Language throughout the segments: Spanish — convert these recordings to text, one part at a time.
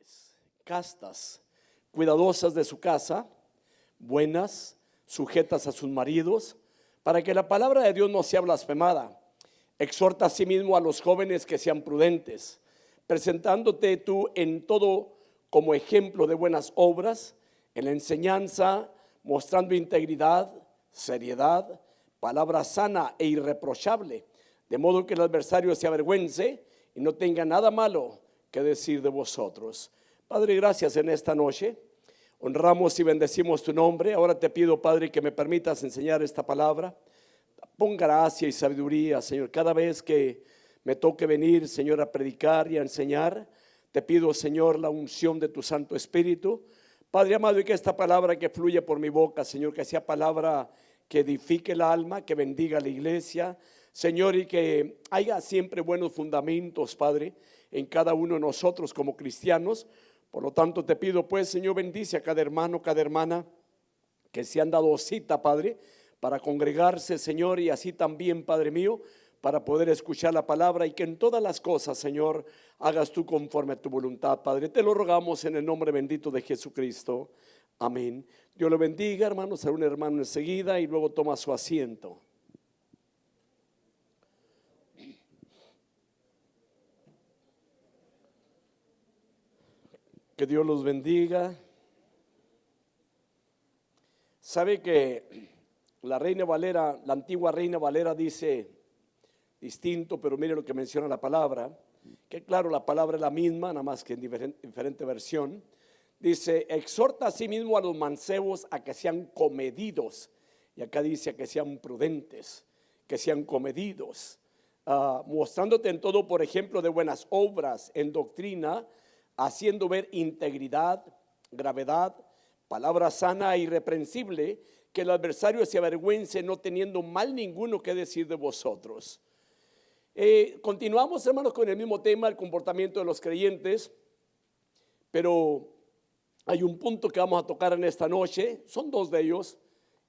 prudentes, castas, cuidadosas de su casa, buenas, sujetas a sus maridos, para que la palabra de Dios no sea blasfemada. Exhorta asimismo a los jóvenes que sean prudentes, presentándote tú en todo como ejemplo de buenas obras, en la enseñanza, mostrando integridad, seriedad, palabra sana e irreprochable, de modo que el adversario se avergüence y no tenga nada malo que decir de vosotros. Padre, gracias en esta noche. Honramos y bendecimos tu nombre. Ahora te pido, Padre, que me permitas enseñar esta palabra. Pon gracia y sabiduría, Señor, cada vez que me toque venir, Señor, a predicar y a enseñar. Te pido, Señor, la unción de tu Santo Espíritu. Padre amado, y que esta palabra que fluye por mi boca, Señor, que sea palabra que edifique el alma, que bendiga a la iglesia, Señor, y que haya siempre buenos fundamentos, Padre, en cada uno de nosotros como cristianos. Por lo tanto, te pido, pues, Señor, bendice a cada hermano, cada hermana que se han dado cita, Padre, para congregarse, Señor, y así también, Padre mío, para poder escuchar la palabra, y que en todas las cosas, Señor, hagas tú conforme a tu voluntad, Padre. Te lo rogamos en el nombre bendito de Jesucristo. Amén. Dios lo bendiga, hermanos. Será un hermano enseguida y luego toma su asiento. Que Dios los bendiga. Sabe que la Reina Valera, la antigua Reina Valera dice distinto, pero mire lo que menciona la palabra, que claro, la palabra es la misma, nada más que en diferente versión. Dice: exhorta a sí mismo a los mancebos a que sean comedidos. Y acá dice que sean prudentes, que sean comedidos, mostrándote en todo por ejemplo de buenas obras, en doctrina, haciendo ver integridad, gravedad, palabra sana e irreprensible, que el adversario se avergüence, no teniendo mal ninguno que decir de vosotros. Continuamos, hermanos, con el mismo tema, el comportamiento de los creyentes, pero hay un punto que vamos a tocar en esta noche, son dos de ellos,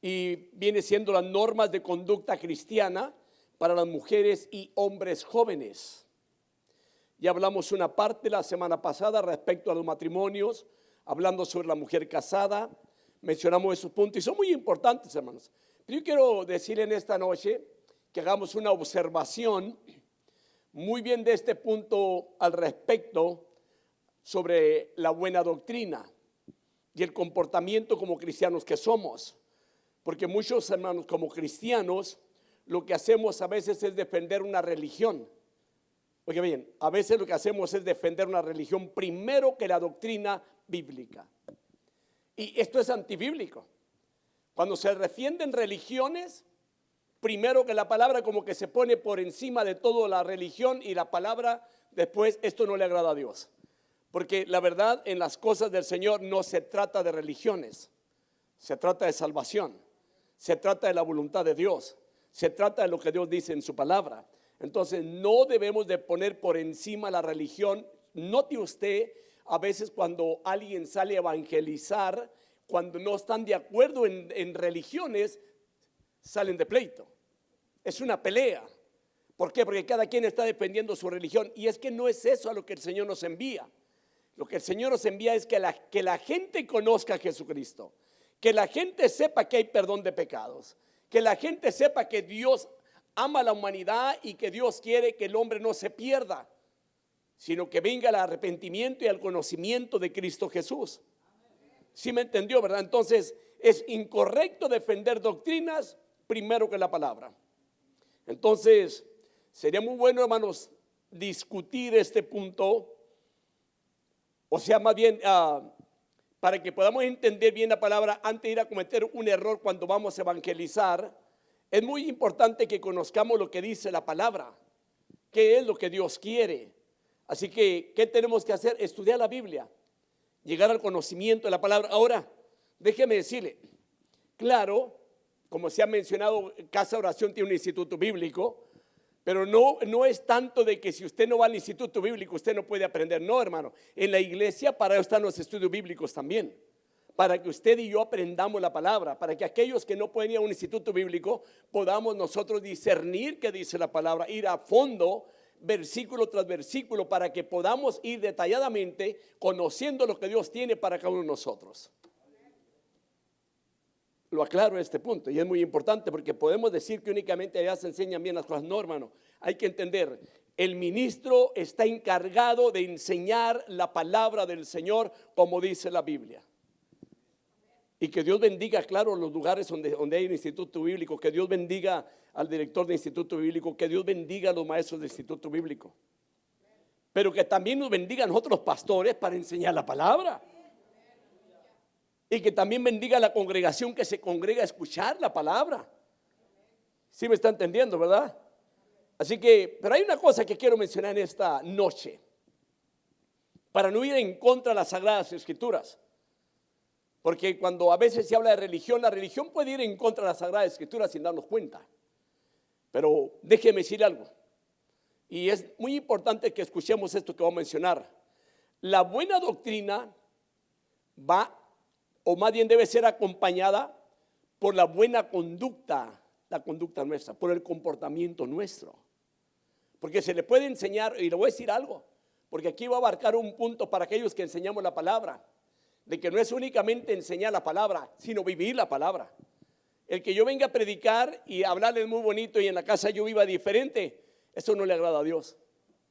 y viene siendo las normas de conducta cristiana para las mujeres y hombres jóvenes. Ya hablamos una parte la semana pasada respecto a los matrimonios, hablando sobre la mujer casada, mencionamos esos puntos y son muy importantes, hermanos. Pero yo quiero decir en esta noche que hagamos una observación muy bien de este punto al respecto sobre la buena doctrina y el comportamiento como cristianos que somos. Porque muchos, hermanos, como cristianos, lo que hacemos a veces es defender una religión. Oiga bien, a veces lo que hacemos es defender una religión primero que la doctrina bíblica. Y esto es antibíblico. Cuando se defienden religiones, primero que la palabra como que se pone por encima de toda la religión, y la palabra después, esto no le agrada a Dios. Porque la verdad, en las cosas del Señor no se trata de religiones, se trata de salvación, se trata de la voluntad de Dios, se trata de lo que Dios dice en su palabra. Entonces no debemos de poner por encima la religión. Note usted, a veces cuando alguien sale a evangelizar, cuando no están de acuerdo en religiones, salen de pleito. Es una pelea. ¿Por qué? Porque cada quien está defendiendo su religión. Y es que no es eso a lo que el Señor nos envía. Lo que el Señor nos envía es que la gente conozca a Jesucristo, que la gente sepa que hay perdón de pecados, que la gente sepa que Dios ama a la humanidad y que Dios quiere que el hombre no se pierda, sino que venga al arrepentimiento y al conocimiento de Cristo Jesús. ¿Sí me entendió, verdad? Entonces es incorrecto defender doctrinas primero que la palabra. Entonces sería muy bueno, hermanos, discutir este punto, o sea, más bien para que podamos entender bien la palabra antes de ir a cometer un error cuando vamos a evangelizar. Es muy importante que conozcamos lo que dice la palabra, qué es lo que Dios quiere. Así que, ¿qué tenemos que hacer? Estudiar la Biblia, llegar al conocimiento de la palabra. Ahora, déjeme decirle, claro, como se ha mencionado, Casa Oración tiene un instituto bíblico, pero no es tanto de que si usted no va al instituto bíblico, usted no puede aprender. No, hermano, en la iglesia para eso están los estudios bíblicos también, para que usted y yo aprendamos la palabra, para que aquellos que no pueden ir a un instituto bíblico podamos nosotros discernir qué dice la palabra, ir a fondo versículo tras versículo para que podamos ir detalladamente conociendo lo que Dios tiene para cada uno de nosotros. Lo aclaro a este punto y es muy importante porque podemos decir que únicamente allá se enseñan bien las cosas. No, hermano, hay que entender, el ministro está encargado de enseñar la palabra del Señor como dice la Biblia. Y que Dios bendiga, claro, los lugares donde hay un instituto bíblico, que Dios bendiga al director de instituto bíblico, que Dios bendiga a los maestros del instituto bíblico. Pero que también nos bendiga a nosotros los pastores para enseñar la palabra. Y que también bendiga a la congregación que se congrega a escuchar la palabra. ¿Sí me está entendiendo, verdad? Así que, pero hay una cosa que quiero mencionar en esta noche, para no ir en contra de las Sagradas Escrituras. Porque cuando a veces se habla de religión, la religión puede ir en contra de las Sagradas Escrituras sin darnos cuenta. Pero déjeme decir algo, y es muy importante que escuchemos esto que voy a mencionar. La buena doctrina va, o más bien debe ser acompañada por la buena conducta, la conducta nuestra, por el comportamiento nuestro. Porque se le puede enseñar, y le voy a decir algo, porque aquí va a abarcar un punto para aquellos que enseñamos la palabra, de que no es únicamente enseñar la palabra, sino vivir la palabra. El que yo venga a predicar y hablarles muy bonito y en la casa yo viva diferente, eso no le agrada a Dios.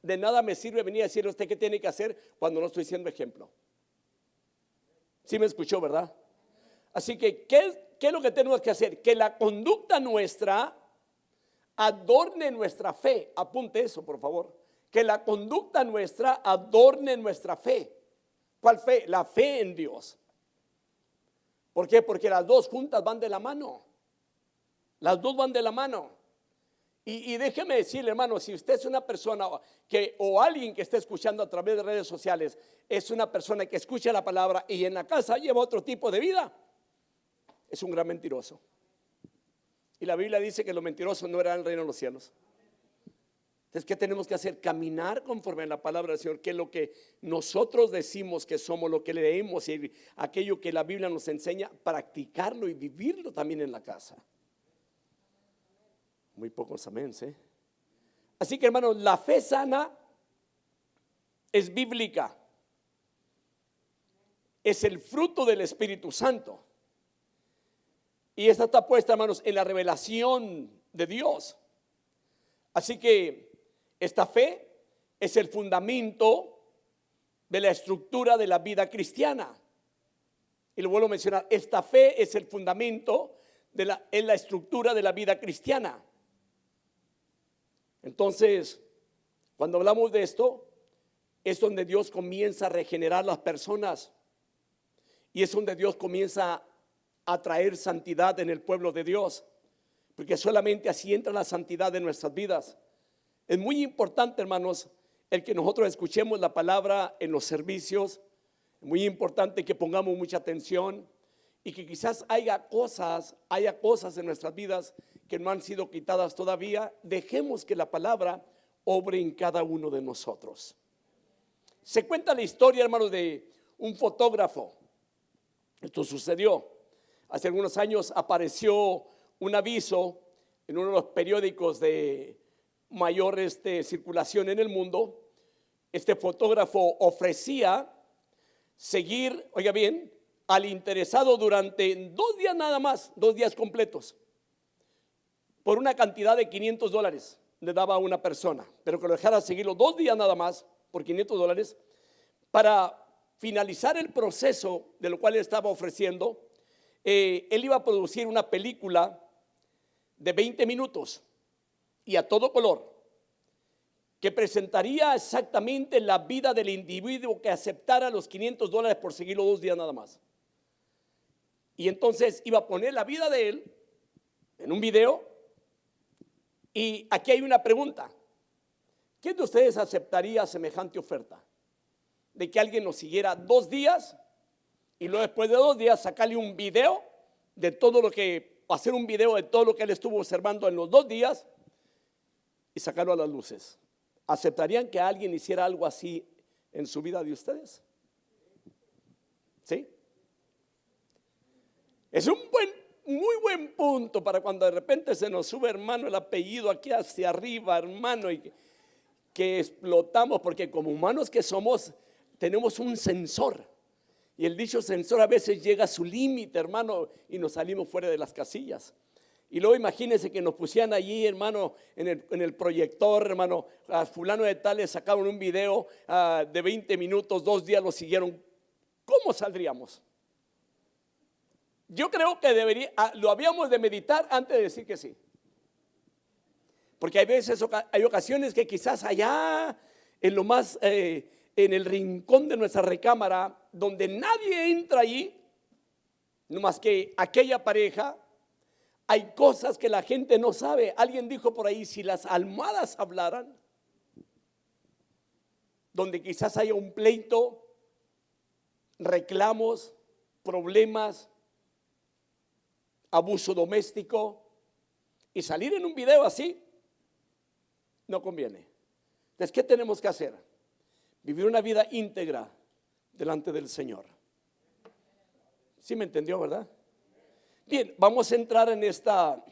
De nada me sirve venir a decirle a usted qué tiene que hacer cuando no estoy siendo ejemplo. ¿Sí me escuchó, verdad? Así que, ¿qué es lo que tenemos que hacer? Que la conducta nuestra adorne nuestra fe. Apunte eso, por favor. Que la conducta nuestra adorne nuestra fe. ¿Cuál fe? La fe en Dios. ¿Por qué? Porque las dos juntas van de la mano. Las dos van de la mano. Y déjeme decirle, hermano, si usted es una persona o alguien que está escuchando a través de redes sociales, es una persona que escucha la palabra y en la casa lleva otro tipo de vida, es un gran mentiroso. Y la Biblia dice que los mentirosos no eran el reino de los cielos. Entonces, ¿qué tenemos que hacer? Caminar conforme a la palabra del Señor, que es lo que nosotros decimos que somos, lo que leemos y aquello que la Biblia nos enseña, practicarlo y vivirlo también en la casa. Muy pocos amén, ¿sí? Así que, hermanos, la fe sana es bíblica. Es el fruto del Espíritu Santo. Y esta está puesta, hermanos, en la revelación de Dios. Así que esta fe es el fundamento de la estructura de la vida cristiana. Y lo vuelvo a mencionar, esta fe es el fundamento en la estructura de la vida cristiana. Entonces, cuando hablamos de esto, es donde Dios comienza a regenerar las personas. Y es donde Dios comienza a traer santidad en el pueblo de Dios. Porque solamente así entra la santidad en nuestras vidas. Es muy importante, hermanos, el que nosotros escuchemos la palabra en los servicios. Es muy importante que pongamos mucha atención y que quizás haya cosas en nuestras vidas que no han sido quitadas todavía. Dejemos que la palabra obre en cada uno de nosotros. Se cuenta la historia, hermanos, de un fotógrafo. Esto sucedió hace algunos años. Apareció un aviso en uno de los periódicos de mayor circulación en el mundo. Este fotógrafo ofrecía seguir, oiga bien, al interesado durante 2 días nada más, 2 días completos, por una cantidad de $500 le daba a una persona, pero que lo dejara seguirlo 2 días nada más por $500 para finalizar el proceso de lo cual él estaba ofreciendo. Él iba a producir una película de 20 minutos y a todo color, que presentaría exactamente la vida del individuo que aceptara los $500 por seguirlo 2 días nada más. Y entonces iba a poner la vida de él en un video. Y aquí hay una pregunta: ¿quién de ustedes aceptaría semejante oferta? De que alguien nos siguiera 2 días y luego después de 2 días sacarle un video de todo lo que, hacer un video de todo lo que él estuvo observando en los 2 días y sacarlo a las luces. ¿Aceptarían que alguien hiciera algo así en su vida de ustedes? ¿Sí? Es un muy buen punto para cuando de repente se nos sube, hermano, el apellido aquí hacia arriba, hermano, y que explotamos, porque como humanos que somos, tenemos un sensor. Y el dicho sensor a veces llega a su límite, hermano, y nos salimos fuera de las casillas. Y luego imagínense que nos pusieran allí, hermano, en el proyector, hermano, a fulano de tal le sacaron un video de 20 minutos, 2 días lo siguieron. ¿Cómo saldríamos? Yo creo que lo habíamos de meditar antes de decir que sí. Porque hay ocasiones que quizás allá, en lo más, en el rincón de nuestra recámara, donde nadie entra allí, no más que aquella pareja, hay cosas que la gente no sabe. Alguien dijo por ahí, si las almohadas hablaran, donde quizás haya un pleito, reclamos, problemas, abuso doméstico, y salir en un video así no conviene. Entonces, ¿qué tenemos que hacer? Vivir una vida íntegra delante del Señor. ¿Sí me entendió, verdad? Bien, vamos a entrar en esta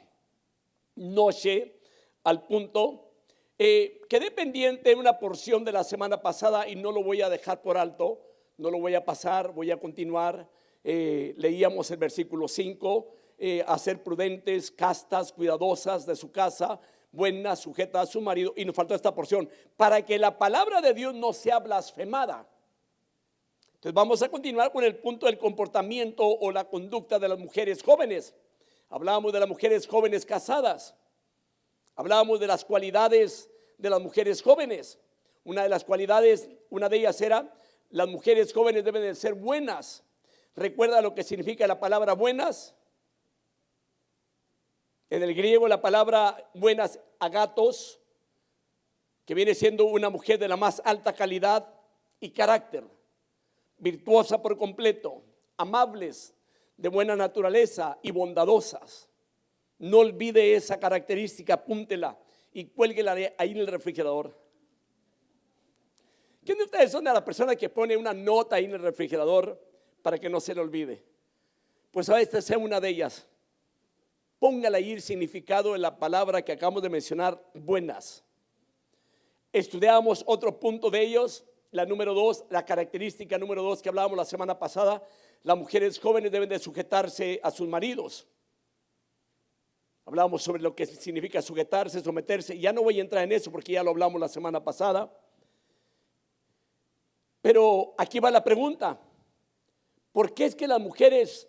noche al punto. Quedé pendiente una porción de la semana pasada y no lo voy a dejar por alto, no lo voy a pasar, voy a continuar. Leíamos el versículo 5, a ser prudentes, castas, cuidadosas de su casa, buenas, sujetas a su marido, y nos faltó esta porción, para que la palabra de Dios no sea blasfemada. Entonces vamos a continuar con el punto del comportamiento o la conducta de las mujeres jóvenes. Hablábamos de las mujeres jóvenes casadas. Hablábamos de las cualidades de las mujeres jóvenes. Una de las cualidades, una de ellas era, las mujeres jóvenes deben de ser buenas. ¿Recuerda lo que significa la palabra buenas? En el griego la palabra buenas, agatos, que viene siendo una mujer de la más alta calidad y carácter. Virtuosa por completo, amables, de buena naturaleza y bondadosas. No olvide esa característica, apúntela y cuélguela ahí en el refrigerador. ¿Quién de ustedes son de la persona que pone una nota ahí en el refrigerador para que no se le olvide? Pues a esta sea una de ellas. Póngale ahí el significado de la palabra que acabamos de mencionar, buenas. Estudiamos otro punto de ellos. La número 2, la característica número 2 que hablábamos la semana pasada, las mujeres jóvenes deben de sujetarse a sus maridos. Hablábamos sobre lo que significa sujetarse, someterse. Ya no voy a entrar en eso porque ya lo hablamos la semana pasada. Pero aquí va la pregunta. ¿Por qué es que las mujeres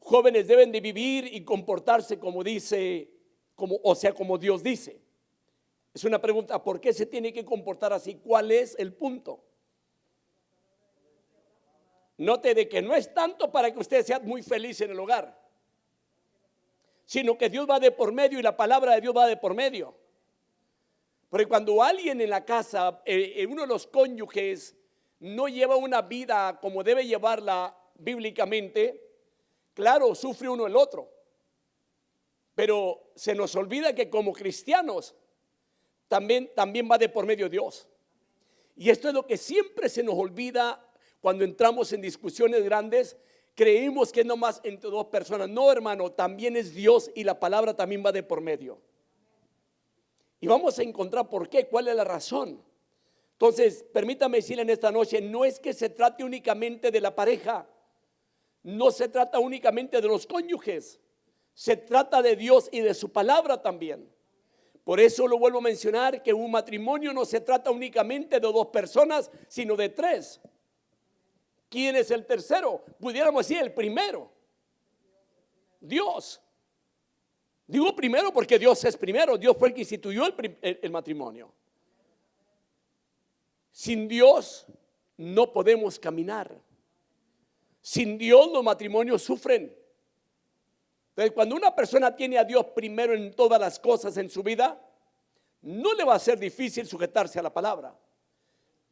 jóvenes deben de vivir y comportarse como dice, como Dios dice? Es una pregunta, ¿por qué se tiene que comportar así? ¿Cuál es el punto? Note de que no es tanto para que usted sea muy feliz en el hogar, sino que Dios va de por medio y la palabra de Dios va de por medio. Porque cuando alguien en la casa, uno de los cónyuges, no lleva una vida como debe llevarla bíblicamente, claro, sufre uno el otro. Pero se nos olvida que como cristianos, también va de por medio Dios. Y esto es lo que siempre se nos olvida cuando entramos en discusiones grandes. Creemos que es nomás entre dos personas. No, hermano, también es Dios y la palabra también va de por medio. Y vamos a encontrar por qué, cuál es la razón. Entonces, permítame decirle en esta noche, no es que se trate únicamente de la pareja, no se trata únicamente de los cónyuges, se trata de Dios y de su palabra también. Por eso lo vuelvo a mencionar, que un matrimonio no se trata únicamente de dos personas, sino de tres. ¿Quién es el tercero? Pudiéramos decir el primero. Dios. Digo primero porque Dios es primero. Dios fue el que instituyó el matrimonio. Sin Dios no podemos caminar. Sin Dios los matrimonios sufren. Entonces, cuando una persona tiene a Dios primero en todas las cosas en su vida, no le va a ser difícil sujetarse a la palabra.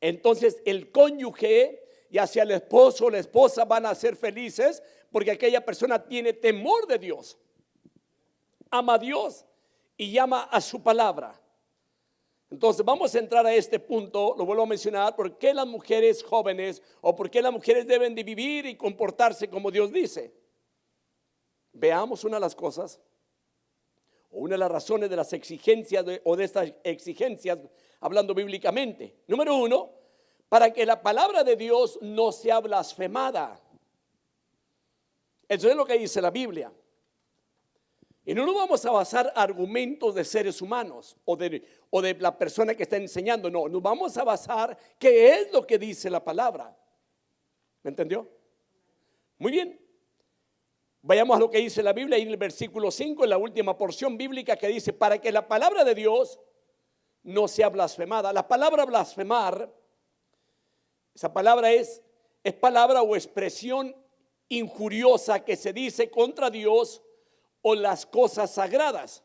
Entonces el cónyuge, ya sea el esposo o la esposa, van a ser felices porque aquella persona tiene temor de Dios, ama a Dios y ama a su palabra. Entonces vamos a entrar a este punto, lo vuelvo a mencionar, ¿por qué las mujeres jóvenes o por qué las mujeres deben de vivir y comportarse como Dios dice? Veamos una de las cosas, o una de las razones de las exigencias o de estas exigencias hablando bíblicamente. Número uno, para que la palabra de Dios no sea blasfemada. Eso es lo que dice la Biblia. Y no nos vamos a basar argumentos de seres humanos o de la persona que está enseñando. No, nos vamos a basar qué es lo que dice la palabra. ¿Me entendió? Muy bien. Vayamos a lo que dice la Biblia, ahí en el versículo 5, en la última porción bíblica que dice, para que la palabra de Dios no sea blasfemada. La palabra blasfemar, esa palabra es palabra o expresión injuriosa que se dice contra Dios o las cosas sagradas.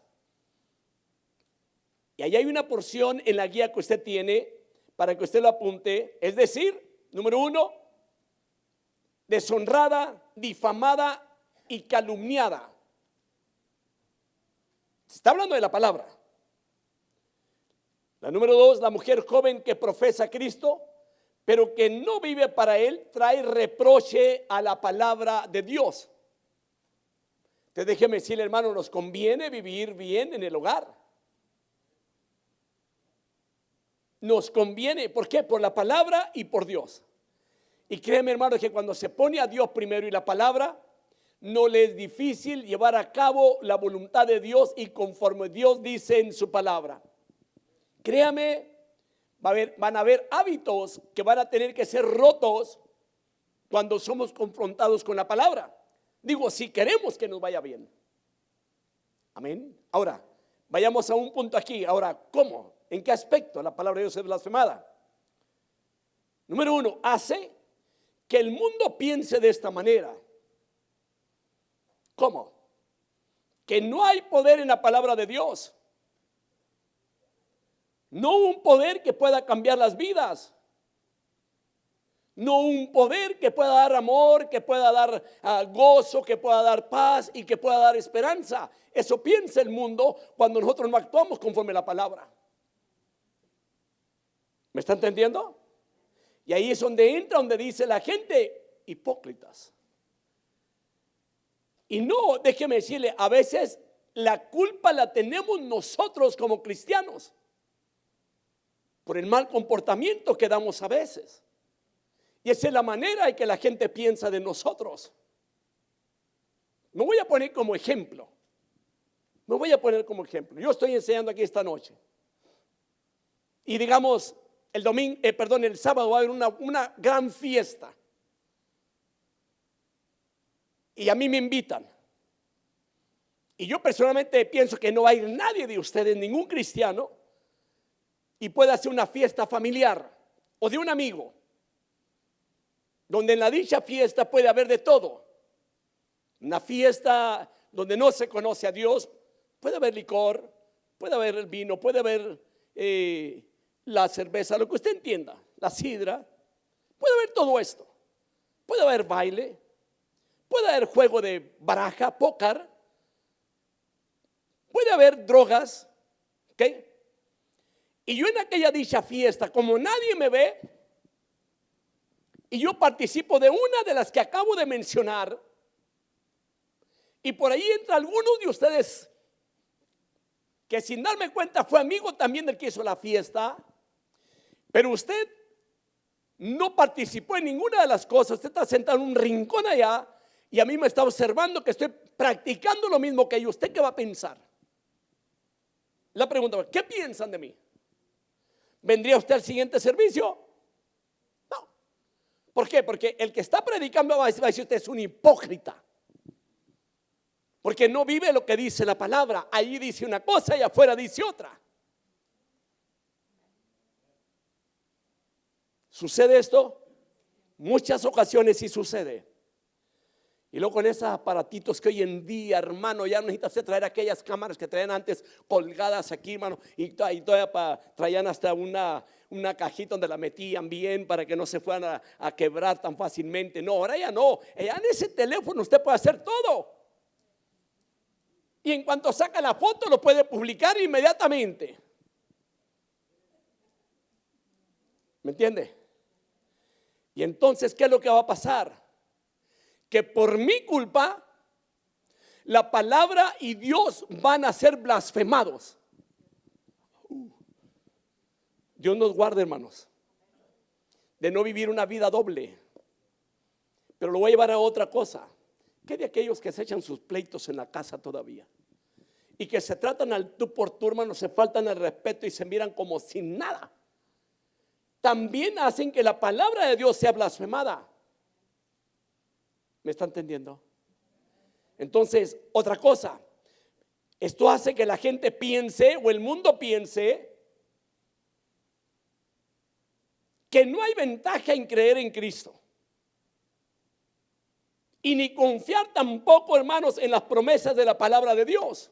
Y ahí hay una porción en la guía que usted tiene para que usted lo apunte. Es decir, número uno, deshonrada, difamada y calumniada. Se está hablando de la palabra. La número dos, la mujer joven que profesa a Cristo, pero que no vive para Él, trae reproche a la palabra de Dios. Entonces déjeme decirle, hermano, nos conviene vivir bien en el hogar. Nos conviene, ¿por qué? Por la palabra y por Dios. Y créeme, hermano, que cuando se pone a Dios primero y la palabra, no le es difícil llevar a cabo la voluntad de Dios y conforme Dios dice en su palabra. Créame, van a haber hábitos que van a tener que ser rotos cuando somos confrontados con la palabra. Digo, si queremos que nos vaya bien. Amén. Ahora, vayamos a un punto aquí. Ahora, ¿cómo? ¿En qué aspecto la palabra de Dios es blasfemada? Número uno, hace que el mundo piense de esta manera. ¿Cómo? Que no hay poder en la palabra de Dios. No un poder que pueda cambiar las vidas. No un poder que pueda dar amor, que pueda dar gozo, que pueda dar paz y que pueda dar esperanza. Eso piensa el mundo cuando nosotros no actuamos conforme a la palabra. ¿Me está entendiendo? Y ahí es donde entra, donde dice la gente, hipócritas. Y no, déjeme decirle, a veces la culpa la tenemos nosotros como cristianos por el mal comportamiento que damos a veces. Y esa es la manera en que la gente piensa de nosotros. Me voy a poner como ejemplo. Yo estoy enseñando aquí esta noche. Y digamos, el sábado va a haber una gran fiesta. Y a mí me invitan. Y yo personalmente pienso que no va a ir nadie de ustedes, ningún cristiano, y puede hacer una fiesta familiar o de un amigo, donde en la dicha fiesta puede haber de todo. Una fiesta donde no se conoce a Dios, puede haber licor, puede haber el vino, puede haber la cerveza, lo que usted entienda, la sidra, puede haber todo esto. Puede haber baile, puede haber juego de baraja, póker, puede haber drogas, ¿ok? Y yo en aquella dicha fiesta, como nadie me ve, y yo participo de una de las que acabo de mencionar, y por ahí entra alguno de ustedes que sin darme cuenta fue amigo también del que hizo la fiesta, pero usted no participó en ninguna de las cosas. Usted está sentado en un rincón allá y a mí me está observando que estoy practicando lo mismo que yo. ¿Usted qué va a pensar? La pregunta, ¿qué piensan de mí? ¿Vendría usted al siguiente servicio? No. ¿Por qué? Porque el que está predicando va a decir usted es un hipócrita. Porque no vive lo que dice la palabra. Ahí dice una cosa y afuera dice otra. ¿Sucede esto? Muchas ocasiones sí sucede. Y luego con esos aparatitos que hoy en día, hermano, ya no necesitas traer aquellas cámaras que traían antes colgadas aquí, hermano, y todavía traían hasta una cajita donde la metían bien para que no se fueran a quebrar tan fácilmente. No, ahora ya no. Ya en ese teléfono usted puede hacer todo. Y en cuanto saca la foto lo puede publicar inmediatamente. ¿Me entiende? Y entonces, ¿qué es lo que va a pasar? Que por mi culpa la palabra y Dios van a ser blasfemados. Dios nos guarde, hermanos, de no vivir una vida doble. Pero lo voy a llevar a otra cosa. ¿Qué de aquellos que se echan sus pleitos en la casa todavía? Y que se tratan al tú por tú, hermanos, se faltan el respeto y se miran como sin nada. También hacen que la palabra de Dios sea blasfemada. ¿Me está entendiendo? Entonces, otra cosa. Esto hace que la gente piense, o el mundo piense, que no hay ventaja en creer en Cristo. Y ni confiar tampoco, hermanos, en las promesas de la palabra de Dios.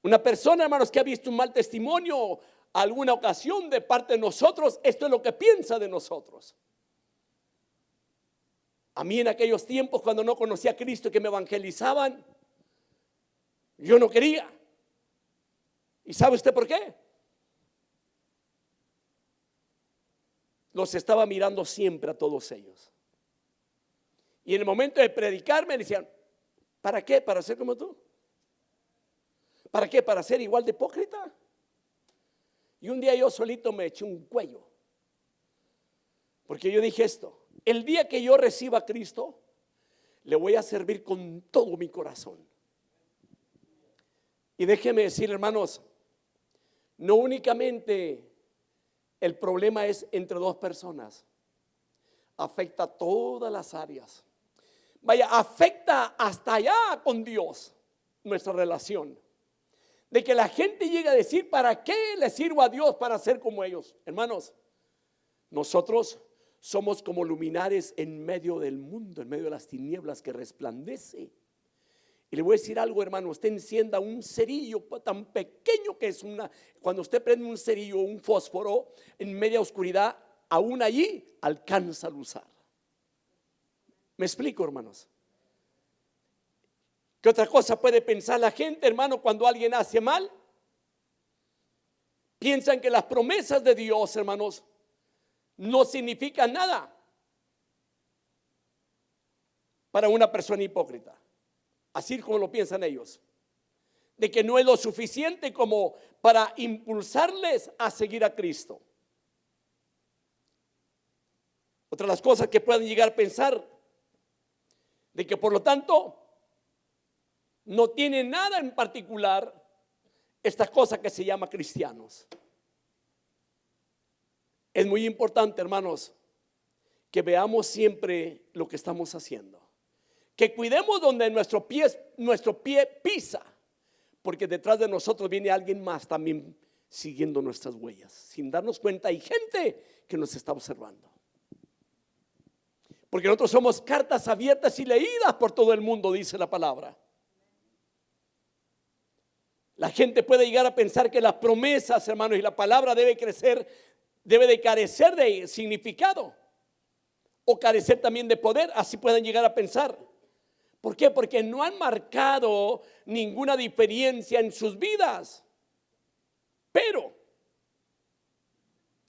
Una persona, hermanos, que ha visto un mal testimonio alguna ocasión de parte de nosotros, esto es lo que piensa de nosotros. A mí en aquellos tiempos, cuando no conocía a Cristo y que me evangelizaban, yo no quería. ¿Y sabe usted por qué? Los estaba mirando siempre a todos ellos. Y en el momento de predicar me decían, ¿para qué? ¿Para ser como tú? ¿Para qué? ¿Para ser igual de hipócrita? Y un día yo solito me eché un cuello. Porque yo dije esto, el día que yo reciba a Cristo, le voy a servir con todo mi corazón. Y déjeme decir, hermanos, no únicamente el problema es entre dos personas, afecta a todas las áreas. Vaya, afecta hasta allá con Dios nuestra relación. De que la gente llegue a decir, ¿para qué le sirvo a Dios para ser como ellos? Hermanos, nosotros somos como luminares en medio del mundo, en medio de las tinieblas que resplandece. Y le voy a decir algo, hermano, usted encienda un cerillo tan pequeño que es cuando usted prende un cerillo, un fósforo en media oscuridad, aún allí alcanza a luzar. ¿Me explico, hermanos? ¿Qué otra cosa puede pensar la gente, hermano, cuando alguien hace mal? Piensan que las promesas de Dios, hermanos, no significan nada para una persona hipócrita. Así como lo piensan ellos. De que no es lo suficiente como para impulsarles a seguir a Cristo. Otra de las cosas que pueden llegar a pensar, de que por lo tanto no tiene nada en particular esta cosa que se llama cristianos. Es muy importante, hermanos, que veamos siempre lo que estamos haciendo, que cuidemos donde nuestro pie pisa, porque detrás de nosotros viene alguien más también siguiendo nuestras huellas. Sin darnos cuenta hay gente que nos está observando. Porque nosotros somos cartas abiertas y leídas por todo el mundo, dice la palabra. La gente puede llegar a pensar que las promesas, hermanos, y la palabra debe de carecer de significado o carecer también de poder. Así pueden llegar a pensar. ¿Por qué? Porque no han marcado ninguna diferencia en sus vidas. Pero,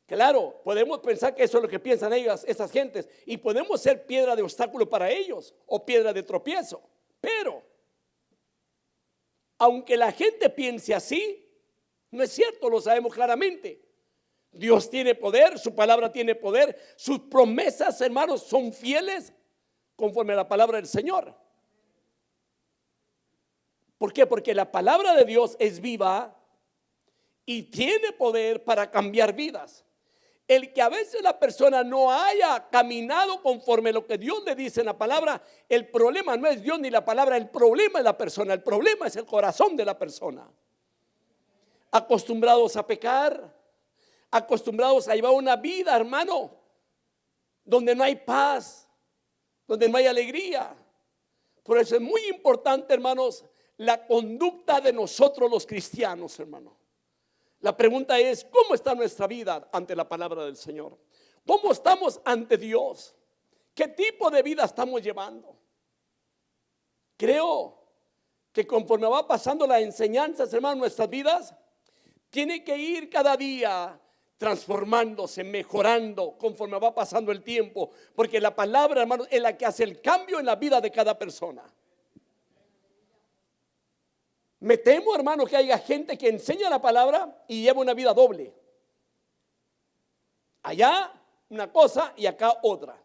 claro, podemos pensar que eso es lo que piensan esas gentes, y podemos ser piedra de obstáculo para ellos o piedra de tropiezo. Pero, aunque la gente piense así, no es cierto, lo sabemos claramente. Dios tiene poder, su palabra tiene poder, sus promesas, hermanos, son fieles conforme a la palabra del Señor. ¿Por qué? Porque la palabra de Dios es viva y tiene poder para cambiar vidas. El que a veces la persona no haya caminado conforme a lo que Dios le dice en la palabra, el problema no es Dios ni la palabra, el problema es la persona, el problema es el corazón de la persona. Acostumbrados a pecar, acostumbrados a llevar una vida, hermano, donde no hay paz, donde no hay alegría. Por eso es muy importante, hermanos, la conducta de nosotros los cristianos, hermano. La pregunta es, ¿cómo está nuestra vida ante la palabra del Señor? ¿Cómo estamos ante Dios? ¿Qué tipo de vida estamos llevando? Creo que conforme va pasando las enseñanzas, hermano, nuestras vidas, tiene que ir cada día transformándose, mejorando conforme va pasando el tiempo, porque la palabra, hermano, es la que hace el cambio en la vida de cada persona. Me temo, hermano, que haya gente que enseña la palabra y lleva una vida doble. Allá una cosa y acá otra.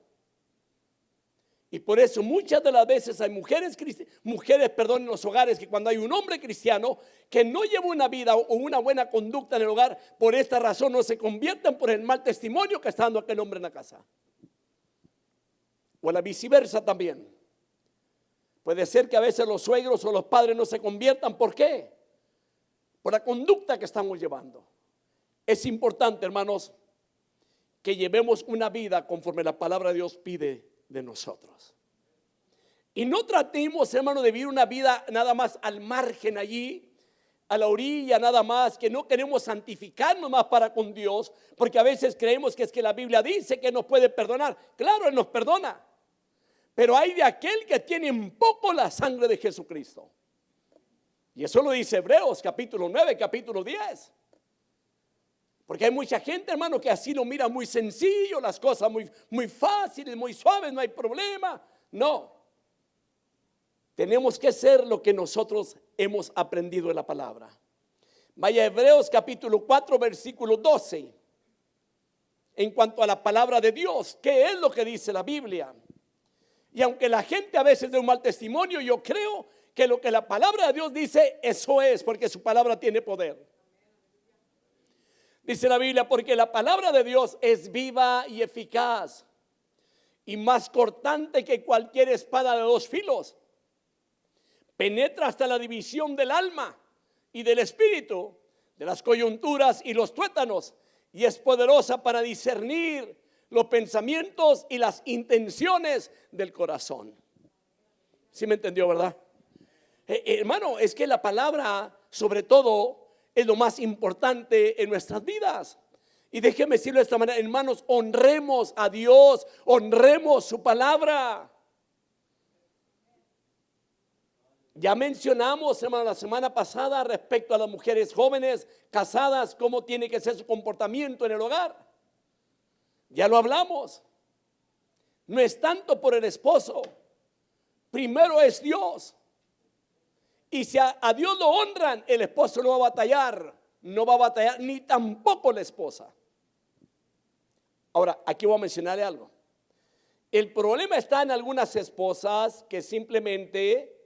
Y por eso muchas de las veces hay mujeres, en los hogares, que cuando hay un hombre cristiano que no lleva una vida o una buena conducta en el hogar, por esta razón no se convierten por el mal testimonio que está dando aquel hombre en la casa. O la viceversa también. Puede ser que a veces los suegros o los padres no se conviertan. ¿Por qué? Por la conducta que estamos llevando. Es importante, hermanos, que llevemos una vida conforme la palabra de Dios pide de nosotros. Y no tratemos, hermano, de vivir una vida nada más al margen allí, a la orilla nada más, que no queremos santificarnos más para con Dios, porque a veces creemos que es que la Biblia dice que nos puede perdonar. Claro, Él nos perdona, pero hay de aquel que tiene en poco la sangre de Jesucristo. Y eso lo dice Hebreos capítulo 9, capítulo 10. Porque hay mucha gente, hermano, que así lo mira muy sencillo, las cosas muy fáciles, muy suaves, no hay problema. No. Tenemos que ser lo que nosotros hemos aprendido de la palabra. Vaya a Hebreos capítulo 4, versículo 12. En cuanto a la palabra de Dios, ¿qué es lo que dice la Biblia? Y aunque la gente a veces da un mal testimonio, yo creo que lo que la palabra de Dios dice, eso es, porque su palabra tiene poder. Dice la Biblia, porque la palabra de Dios es viva y eficaz y más cortante que cualquier espada de dos filos. Penetra hasta la división del alma y del espíritu, de las coyunturas y los tuétanos, y es poderosa para discernir los pensamientos y las intenciones del corazón. ¿Sí me entendió, verdad? Hermano, es que la palabra, sobre todo, es lo más importante en nuestras vidas. Y déjeme decirlo de esta manera, hermanos, honremos a Dios, honremos su palabra. Ya mencionamos, hermano, la semana pasada respecto a las mujeres jóvenes casadas, cómo tiene que ser su comportamiento en el hogar. Ya lo hablamos. No es tanto por el esposo, primero es Dios. Y si a Dios lo honran, el esposo no va a batallar, ni tampoco la esposa. Ahora, aquí voy a mencionarle algo. El problema está en algunas esposas que simplemente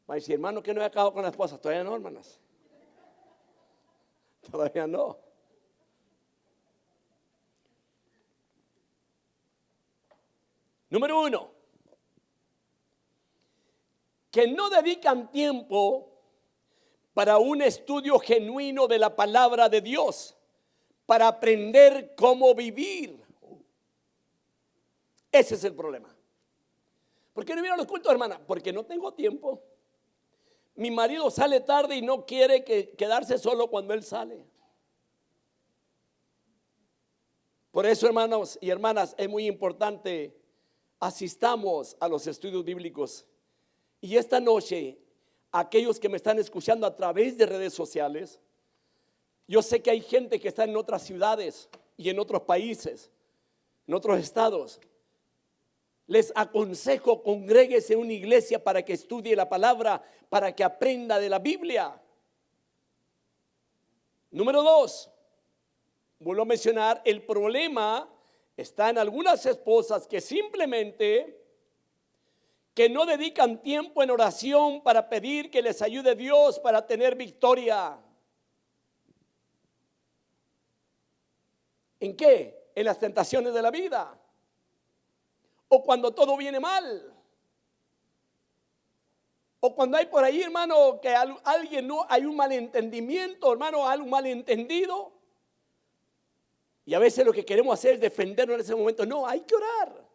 van a decir, hermano, que no he acabado con la esposa. Todavía no, hermanas. Todavía no. Número 1. Que no dedican tiempo para un estudio genuino de la palabra de Dios, para aprender cómo vivir. Ese es el problema. ¿Por qué no vienen a los cultos, hermana? Porque no tengo tiempo. Mi marido sale tarde y no quiere quedarse solo cuando él sale. Por eso, hermanos y hermanas, es muy importante asistamos a los estudios bíblicos. Y esta noche, aquellos que me están escuchando a través de redes sociales, yo sé que hay gente que está en otras ciudades y en otros países, en otros estados. Les aconsejo, congréguese en una iglesia para que estudie la palabra, para que aprenda de la Biblia. Número 2, vuelvo a mencionar, el problema está en algunas esposas que simplemente que no dedican tiempo en oración para pedir que les ayude Dios para tener victoria. ¿En qué? En las tentaciones de la vida. O cuando todo viene mal. O cuando hay por ahí, hermano, que alguien no hay un malentendimiento, hermano, hay un malentendido. Y a veces lo que queremos hacer es defendernos en ese momento. No, hay que orar.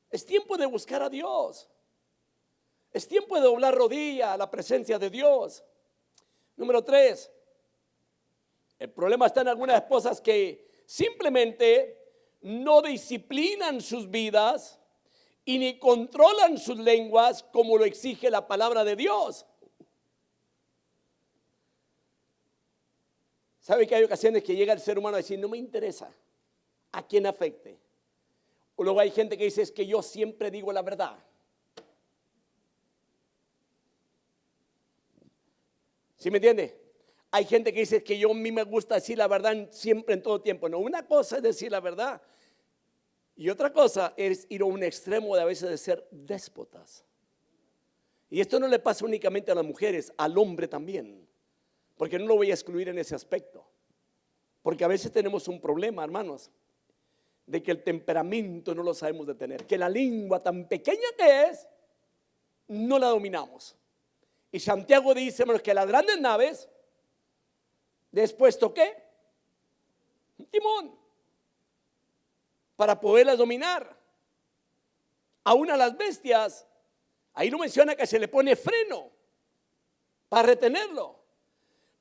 Es tiempo de buscar a Dios. Es tiempo de doblar rodilla a la presencia de Dios. Número 3. El problema está en algunas esposas que simplemente no disciplinan sus vidas y ni controlan sus lenguas como lo exige la palabra de Dios. ¿Sabe que hay ocasiones que llega el ser humano a decir, no me interesa a quién afecte? O luego hay gente que dice, es que yo siempre digo la verdad. ¿Sí me entiende? Hay gente que dice que a mí me gusta decir la verdad siempre, en todo tiempo. No, una cosa es decir la verdad y otra cosa es ir a un extremo de a veces de ser déspotas. Y esto no le pasa únicamente a las mujeres, al hombre también, porque no lo voy a excluir en ese aspecto. Porque a veces tenemos un problema, hermanos, de que el temperamento no lo sabemos detener, que la lengua tan pequeña que es, no la dominamos. Y Santiago dice, hermanos, que las grandes naves, después ¿qué? Un timón, para poderlas dominar. Aún a las bestias, ahí lo menciona que se le pone freno para retenerlo.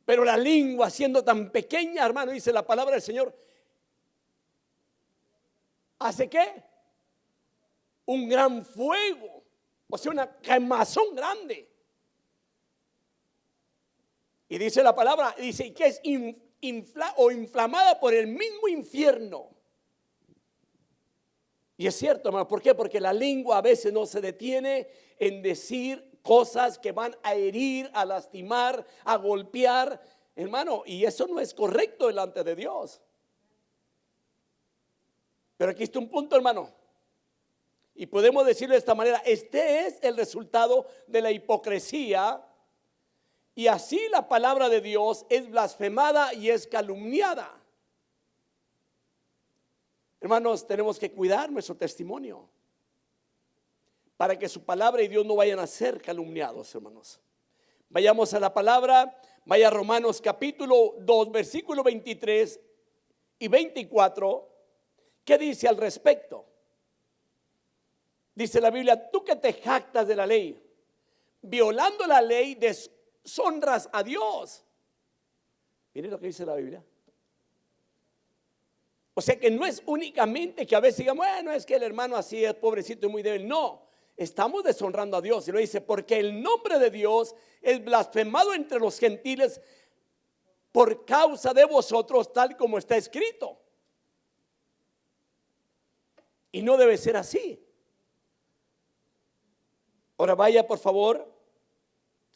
Pero la lengua siendo tan pequeña, hermano, dice la palabra del Señor, ¿hace qué? Un gran fuego, o sea, una quemazón grande. Y dice la palabra, dice que es inflamada por el mismo infierno. Y es cierto, hermano, ¿por qué? Porque la lengua a veces no se detiene en decir cosas que van a herir, a lastimar, a golpear, hermano, y eso no es correcto delante de Dios. Pero aquí está un punto, hermano, y podemos decirlo de esta manera: este es el resultado de la hipocresía, y así la palabra de Dios es blasfemada y es calumniada. Hermanos, tenemos que cuidar nuestro testimonio para que su palabra y Dios no vayan a ser calumniados, hermanos. Vayamos a la palabra, vaya a Romanos capítulo 2, versículo 23 y 24. ¿Qué dice al respecto? Dice la Biblia: tú que te jactas de la ley, violando la ley, deshonras a Dios. Miren lo que dice la Biblia. O sea que no es únicamente que a veces digamos, bueno, es que el hermano así es pobrecito y muy débil. No, estamos deshonrando a Dios. Y lo dice, porque el nombre de Dios es blasfemado entre los gentiles por causa de vosotros, tal como está escrito. Y no debe ser así. Ahora vaya por favor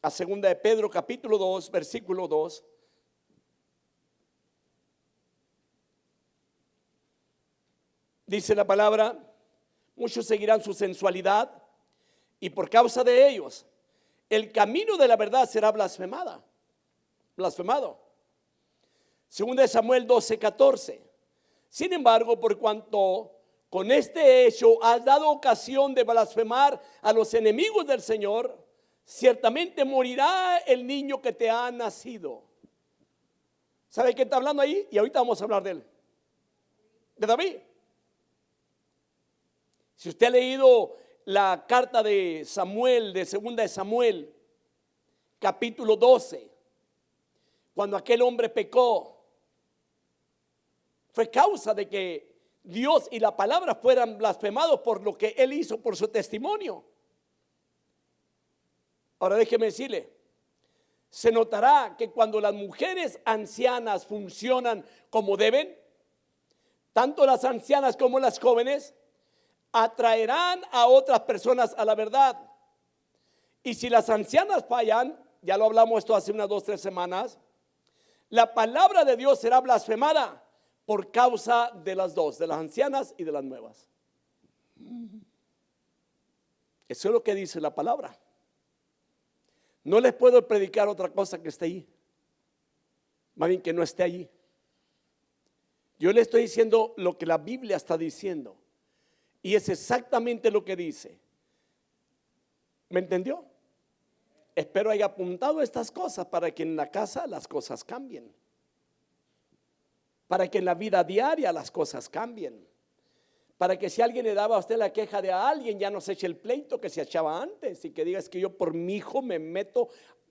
a 2 de Pedro capítulo 2, versículo 2. Dice la palabra: muchos seguirán su sensualidad, y por causa de ellos el camino de la verdad será blasfemado. 2 de Samuel 12:14. Sin embargo, por cuanto con este hecho has dado ocasión de blasfemar a los enemigos del Señor, ciertamente morirá el niño que te ha nacido. ¿Sabe qué está hablando ahí? Y ahorita vamos a hablar de él, de David. Si usted ha leído la carta de Samuel, de 2 de Samuel, capítulo 12, cuando aquel hombre pecó, fue causa de que Dios y la palabra fueran blasfemados por lo que él hizo, por su testimonio. Ahora déjeme decirle, se notará que cuando las mujeres ancianas funcionan como deben, tanto las ancianas como las jóvenes atraerán a otras personas a la verdad. Y si las ancianas fallan, ya lo hablamos esto hace unas 2-3 semanas, la palabra de Dios será blasfemada por causa de las dos, de las ancianas y de las nuevas. Eso es lo que dice la palabra. No les puedo predicar otra cosa que esté ahí, más bien que no esté allí. Yo le estoy diciendo lo que la Biblia está diciendo, y es exactamente lo que dice. ¿Me entendió? Espero haya apuntado estas cosas para que en la casa las cosas cambien, para que en la vida diaria las cosas cambien, para que si alguien le daba a usted la queja de a alguien, ya no se eche el pleito que se echaba antes, y que diga: es que yo por mi hijo me meto.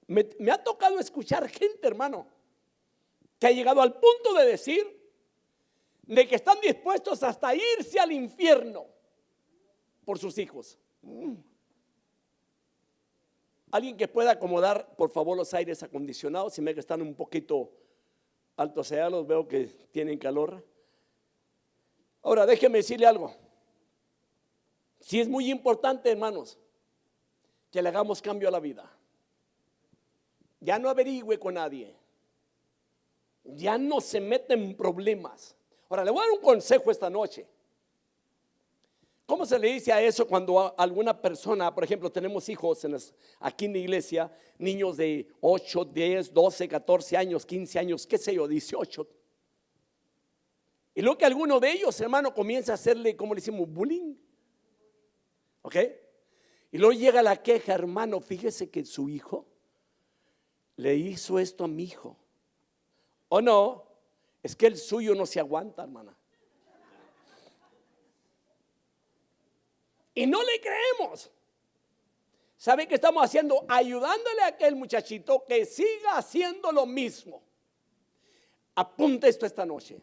Me ha tocado escuchar gente, hermano, que ha llegado al punto de decir de que están dispuestos hasta irse al infierno por sus hijos. Alguien que pueda acomodar por favor los aires acondicionados, si me que están un poquito altos, allá los veo que tienen calor. Ahora déjeme decirle algo. Sí es muy importante, hermanos, que le hagamos cambio a la vida. Ya no averigüe con nadie. ya no se mete en problemas. Ahora, le voy a dar un consejo esta noche. ¿Cómo se le dice a eso cuando alguna persona, por ejemplo, tenemos hijos aquí en la iglesia, niños de 8, 10, 12, 14 años, 15 años, qué sé yo, 18? Y luego que alguno de ellos, hermano, comienza a hacerle, ¿cómo le decimos? Bullying. ¿Ok? Y luego llega la queja, hermano, fíjese que su hijo le hizo esto a mi hijo. ¿O no? Es que el suyo no se aguanta, hermana. Y no le creemos. ¿Sabe qué estamos haciendo? Ayudándole a aquel muchachito que siga haciendo lo mismo. Apunte esto esta noche.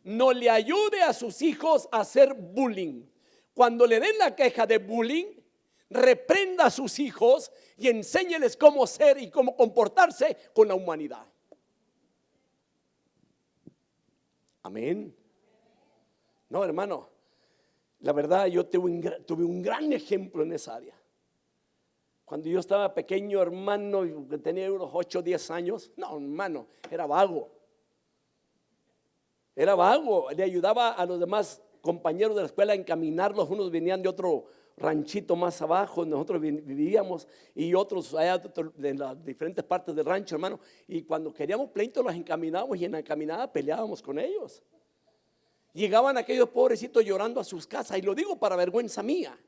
No le ayude a sus hijos a hacer bullying. Cuando le den la queja de bullying, reprenda a sus hijos y enséñeles cómo ser y cómo comportarse con la humanidad. Amén. No, hermano, la verdad yo tuve un gran ejemplo en esa área. Cuando yo estaba pequeño, hermano, tenía unos 8 o 10 años, no, hermano, era vago. Era vago, le ayudaba a los demás compañeros de la escuela a encaminarlos. Unos venían de otro ranchito más abajo, nosotros vivíamos, y otros allá de las diferentes partes del rancho, hermano. Y cuando queríamos pleito los encaminábamos, y en la encaminada peleábamos con ellos. Llegaban aquellos pobrecitos llorando a sus casas, y lo digo para vergüenza mía.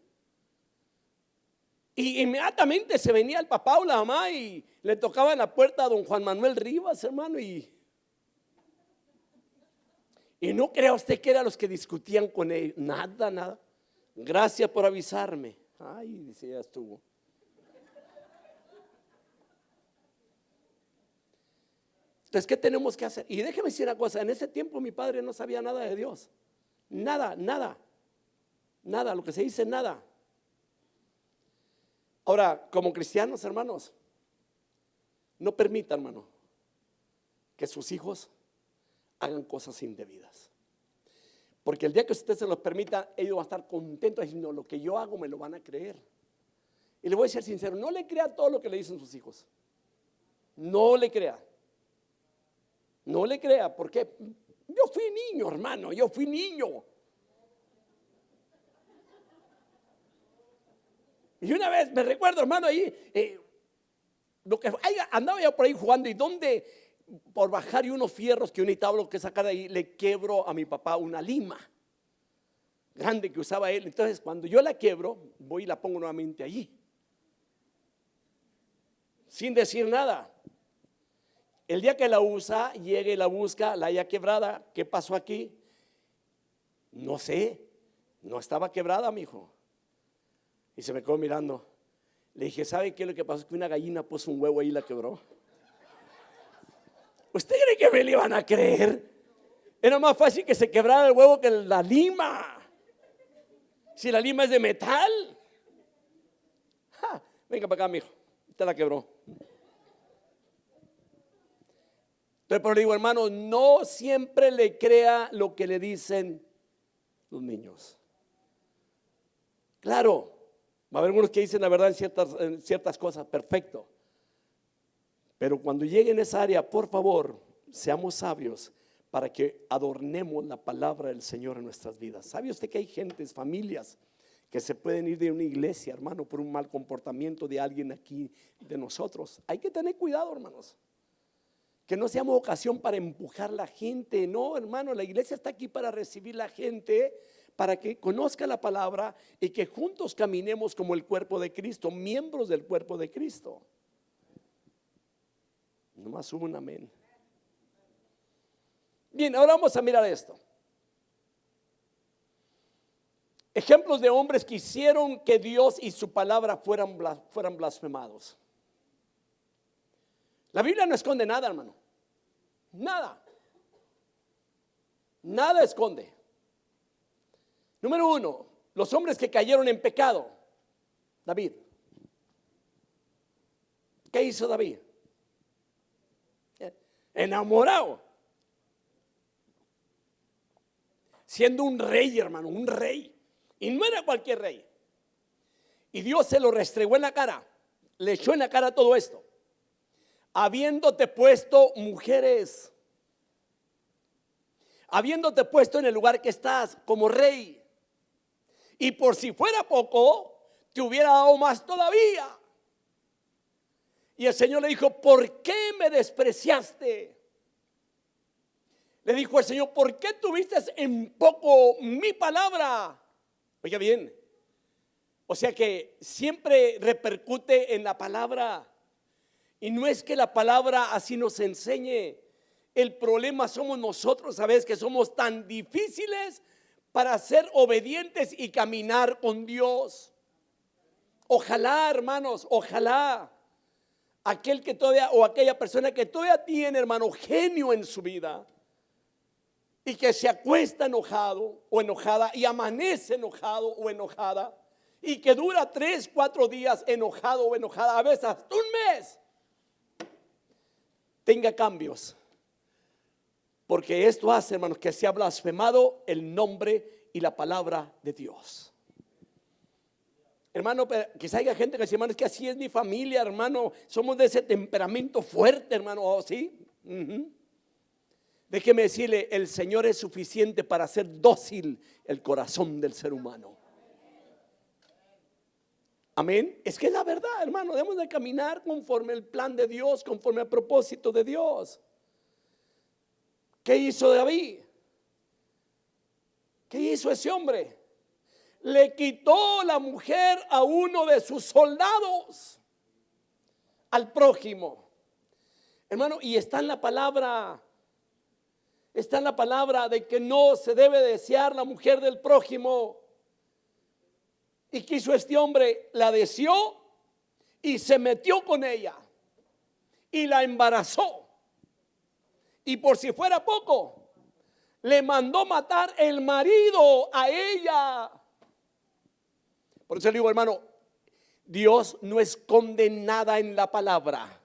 Y inmediatamente se venía el papá o la mamá y le tocaban la puerta a don Juan Manuel Rivas, hermano, y no crea usted que eran los que discutían con ellos. Nada. Gracias por avisarme. Ay, dice, ya estuvo. Entonces, ¿qué tenemos que hacer? Y déjeme decir una cosa, en ese tiempo mi padre no sabía nada de Dios. Nada, lo que se dice nada. Ahora, como cristianos, hermanos, no permita, hermano, que sus hijos hagan cosas indebidas. Porque el día que usted se los permita, ellos van a estar contentos diciendo, lo que yo hago me lo van a creer. Y le voy a ser sincero, no le crea todo lo que le dicen sus hijos. No le crea. No le crea, porque yo fui niño, hermano, yo fui niño. Y una vez me recuerdo, hermano, ahí, andaba yo por ahí jugando, y donde por bajar y unos fierros que yo necesitaba que sacar de ahí, le quebro a mi papá una lima grande que usaba él. Entonces cuando yo la quebro, voy y la pongo nuevamente allí, sin decir nada. El día que la usa, llegue y la busca, la haya quebrada. ¿Qué pasó aquí? No sé, no estaba quebrada, mi hijo. Y se me quedó mirando. Le dije, ¿sabe qué es lo que pasó? Que una gallina puso un huevo ahí y la quebró. ¿Usted cree que me le iban a creer? Era más fácil que se quebrara el huevo que la lima. Si la lima es de metal. Venga para acá, mijo. Usted la quebró. Entonces, pero le digo, hermano, no siempre le crea lo que le dicen los niños. Claro, va a haber algunos que dicen la verdad en ciertas cosas, perfecto. Pero cuando llegue en esa área, por favor, seamos sabios para que adornemos la palabra del Señor en nuestras vidas. ¿Sabe usted que hay gentes, familias, que se pueden ir de una iglesia, hermano, por un mal comportamiento de alguien aquí de nosotros? Hay que tener cuidado, hermanos. Que no seamos ocasión para empujar a la gente. No, hermano, la iglesia está aquí para recibir la gente, para que conozca la palabra y que juntos caminemos como el cuerpo de Cristo, miembros del cuerpo de Cristo. Nomás un amén. Bien, ahora vamos a mirar esto. Ejemplos de hombres que hicieron que Dios y su palabra fueran blasfemados. La Biblia no esconde nada, hermano. Nada esconde. Número 1, los hombres que cayeron en pecado. David. ¿Qué hizo David? Enamorado. Siendo un rey, hermano, un rey. Y no era cualquier rey. Y Dios se lo restregó en la cara. Le echó en la cara todo esto. Habiéndote puesto mujeres. habiéndote puesto en el lugar que estás como rey. Y por si fuera poco, te hubiera dado más todavía. Y el Señor le dijo, ¿por qué me despreciaste? Le dijo el Señor, ¿por qué tuviste en poco mi palabra? Oiga bien, o sea que siempre repercute en la palabra. Y no es que la palabra así nos enseñe. El problema somos nosotros, ¿sabes? Que somos tan difíciles para ser obedientes y caminar con Dios. Ojalá, hermanos, ojalá aquel que todavía, o aquella persona que todavía tiene, hermano, genio en su vida, y que se acuesta enojado o enojada y amanece enojado o enojada, y que dura 3, 4 días enojado o enojada, a veces hasta un mes, tenga cambios. Porque esto hace, hermanos, que se ha blasfemado el nombre y la palabra de Dios. Hermano, quizá haya gente que dice, hermano, es que así es mi familia, hermano. Somos de ese temperamento fuerte, hermano. ¿Oh, sí? Déjeme decirle, el Señor es suficiente para hacer dócil el corazón del ser humano. Amén. Es que es la verdad, hermano. Debemos de caminar conforme el plan de Dios, conforme al propósito de Dios. ¿Qué hizo David? ¿Qué hizo ese hombre? Le quitó la mujer a uno de sus soldados, al prójimo. Hermano, y está en la palabra de que no se debe desear la mujer del prójimo. ¿Y qué hizo este hombre? La deseó y se metió con ella y la embarazó. Y por si fuera poco, le mandó matar el marido a ella. Por eso le digo, hermano, Dios no esconde nada en la palabra.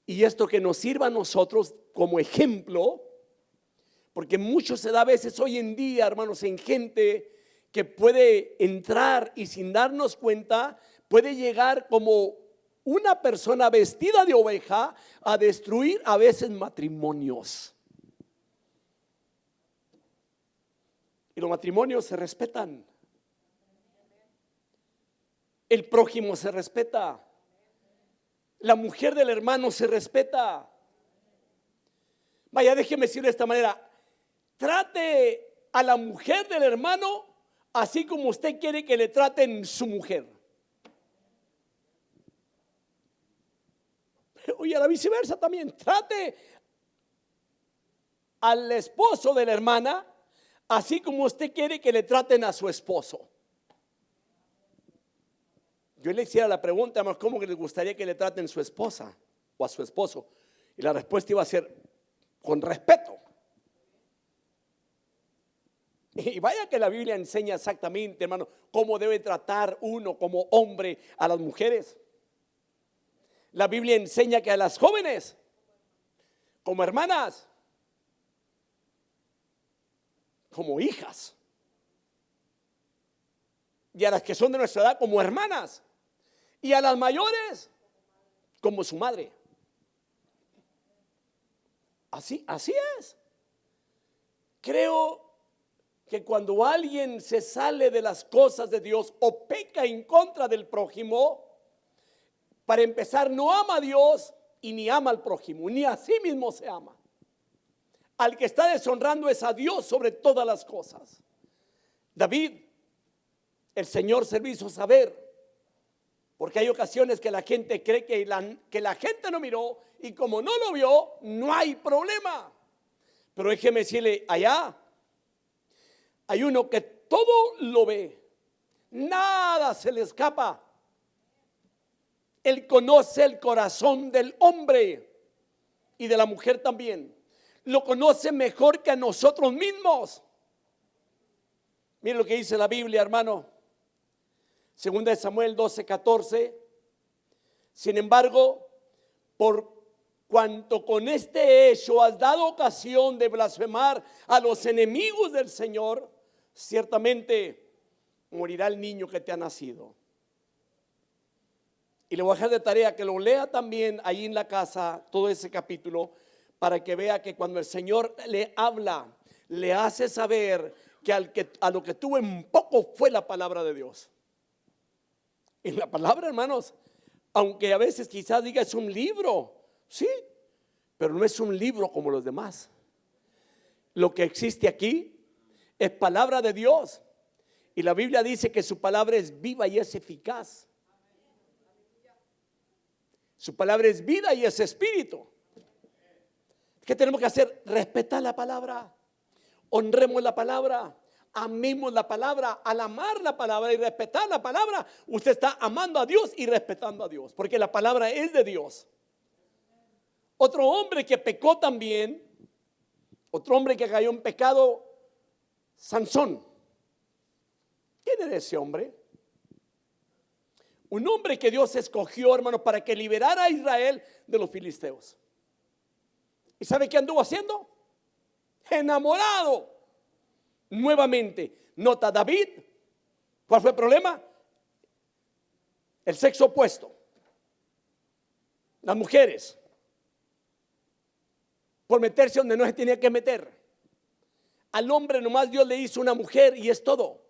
Y esto que nos sirva a nosotros como ejemplo, porque mucho se da a veces hoy en día, hermanos, en gente que puede entrar y sin darnos cuenta, puede llegar como una persona vestida de oveja a destruir a veces matrimonios. Y los matrimonios se respetan. El prójimo se respeta. La mujer del hermano se respeta. Vaya, déjeme decirlo de esta manera. Trate a la mujer del hermano así como usted quiere que le traten su mujer. Y a la viceversa también. Trate al esposo de la hermana así como usted quiere que le traten a su esposo. Yo le hiciera la pregunta, ¿cómo que les gustaría que le traten a su esposa o a su esposo? Y la respuesta iba a ser, con respeto. Y vaya que la Biblia enseña exactamente, hermano, cómo debe tratar uno como hombre a las mujeres. La Biblia enseña que a las jóvenes, como hermanas, como hijas, y a las que son de nuestra edad como hermanas, y a las mayores como su madre. Así es. Creo que cuando alguien se sale de las cosas de Dios o peca en contra del prójimo, para empezar no ama a Dios y ni ama al prójimo, ni a sí mismo se ama. Al que está deshonrando es a Dios sobre todas las cosas. David, el Señor se lo hizo saber, porque hay ocasiones que la gente cree que la gente no miró, y como no lo vio, no hay problema. Pero déjeme decirle, allá hay uno que todo lo ve, nada se le escapa. Él conoce el corazón del hombre y de la mujer también. Lo conoce mejor que a nosotros mismos. Miren lo que dice la Biblia, hermano. Segunda de Samuel 12:14. Sin embargo, por cuanto con este hecho has dado ocasión de blasfemar a los enemigos del Señor, ciertamente morirá el niño que te ha nacido. Y le voy a dejar de tarea que lo lea también ahí en la casa, todo ese capítulo, para que vea que cuando el Señor le habla le hace saber que a lo que tuvo en poco fue la palabra de Dios. En la palabra, hermanos, aunque a veces quizás diga es un libro, sí, pero no es un libro como los demás. Lo que existe aquí es palabra de Dios. Y la Biblia dice que su palabra es viva y es eficaz. Su palabra es vida y es espíritu. ¿Qué tenemos que hacer? Respetar la palabra. Honremos la palabra. Amemos la palabra. Al amar la palabra y respetar la palabra, usted está amando a Dios y respetando a Dios, porque la palabra es de Dios. Otro hombre que pecó también, otro hombre que cayó en pecado, Sansón. ¿Quién era ese hombre? Un hombre que Dios escogió, hermanos, para que liberara a Israel de los filisteos. ¿Y sabe qué anduvo haciendo? Enamorado. Nuevamente, nota David. ¿Cuál fue el problema? El sexo opuesto. Las mujeres. Por meterse donde no se tenía que meter. Al hombre nomás Dios le hizo una mujer y es todo.